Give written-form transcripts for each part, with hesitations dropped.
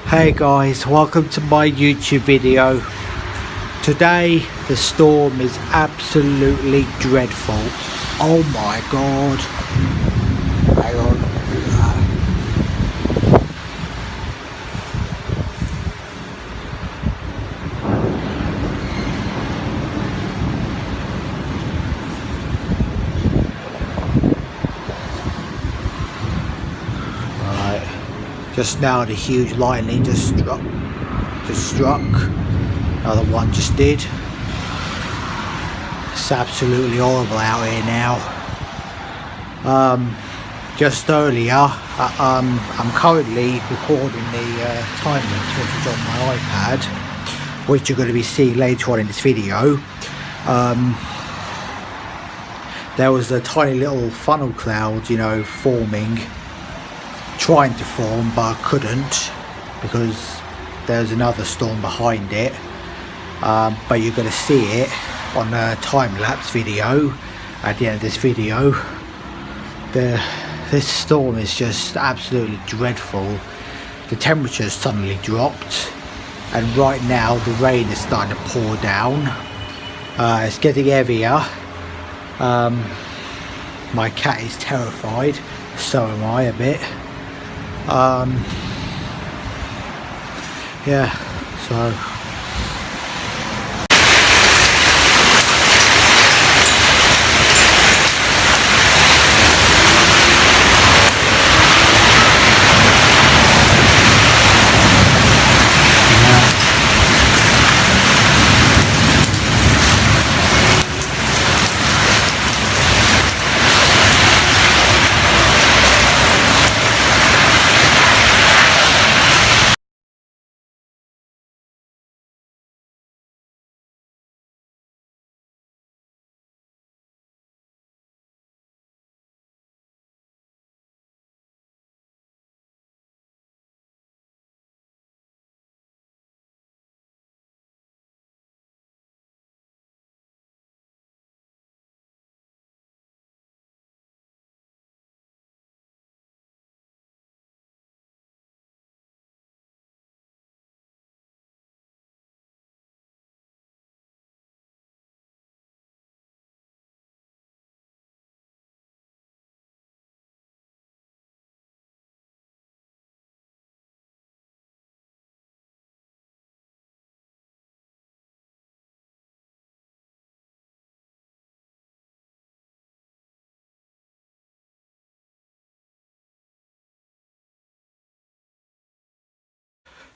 Hey guys, welcome to my YouTube video. Today the storm is absolutely dreadful. Oh my god. Hang on. Just now the huge lightning just struck. Another one just did. It's absolutely horrible out here now. Just earlier, I'm currently recording the time lapse footage on my iPad, which you're going to be seeing later on in this video. There was a tiny little funnel cloud, you know, trying to form, but couldn't because there's another storm behind it. But you're going to see it on a time-lapse video at the end of this video. This storm is just absolutely dreadful. The temperature's suddenly dropped, and right now the rain is starting to pour down. It's getting heavier. My cat is terrified, so am I a bit. Yeah,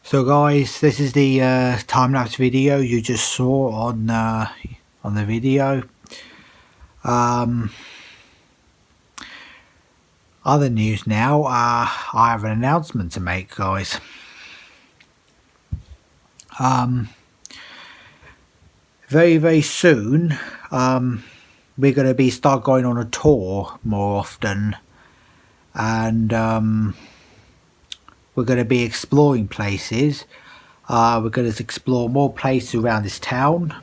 so guys, this is the time-lapse video you just saw on the video. Other news now, I have an announcement to make, guys. Very soon, we're going to start going on a tour more often, and we're going to be exploring places. We're going to explore more places around this town.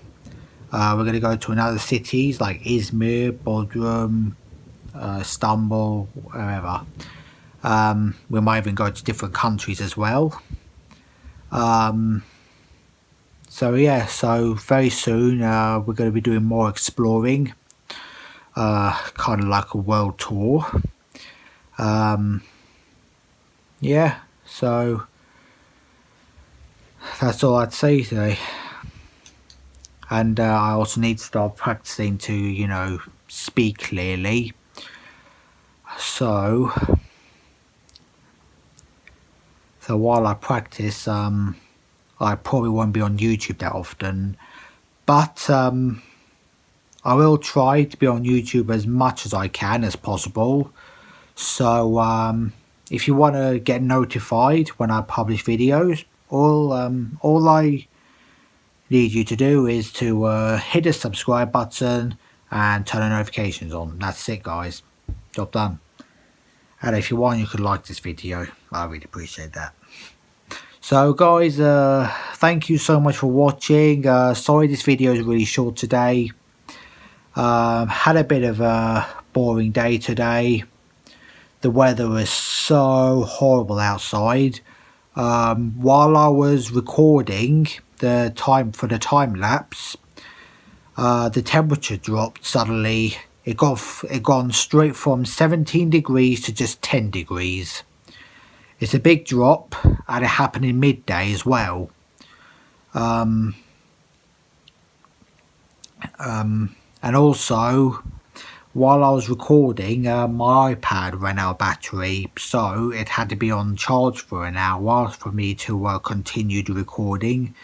We're going to go to another cities like Izmir, Bodrum, Istanbul, wherever. We might even go to different countries as well. So yeah, so very soon we're going to be doing more exploring, kind of like a world tour. Yeah, so that's all I'd say today. And I also need to start practicing to, you know, speak clearly. So while I practice, I probably won't be on YouTube that often, but I will try to be on YouTube as much as I can as possible. So if you want to get notified when I publish videos, all I need you to do is to hit the subscribe button and turn the notifications on. That's it, guys. Job done. And if you want, you could like this video. I really appreciate that. So guys, thank you so much for watching. Sorry this video is really short today. Had a bit of a boring day today. The weather was so horrible outside. While I was recording the time lapse, the temperature dropped suddenly. It gone straight from 17 degrees to just 10 degrees. It's a big drop, and it happened in midday as well. And also, while I was recording, my iPad ran out of battery, so it had to be on charge for an hour for me to continue the recording.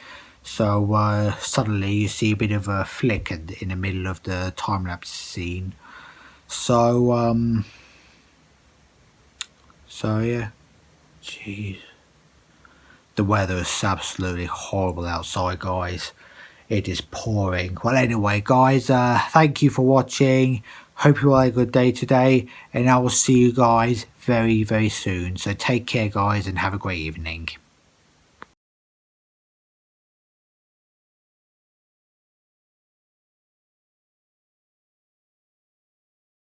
So suddenly you see a bit of a flick in the middle of the time-lapse scene. So yeah, jeez. The weather is absolutely horrible outside, guys. It is pouring. Well, anyway, guys, thank you for watching. Hope you all had a good day today, and I will see you guys very, very soon. So take care, guys, and have a great evening.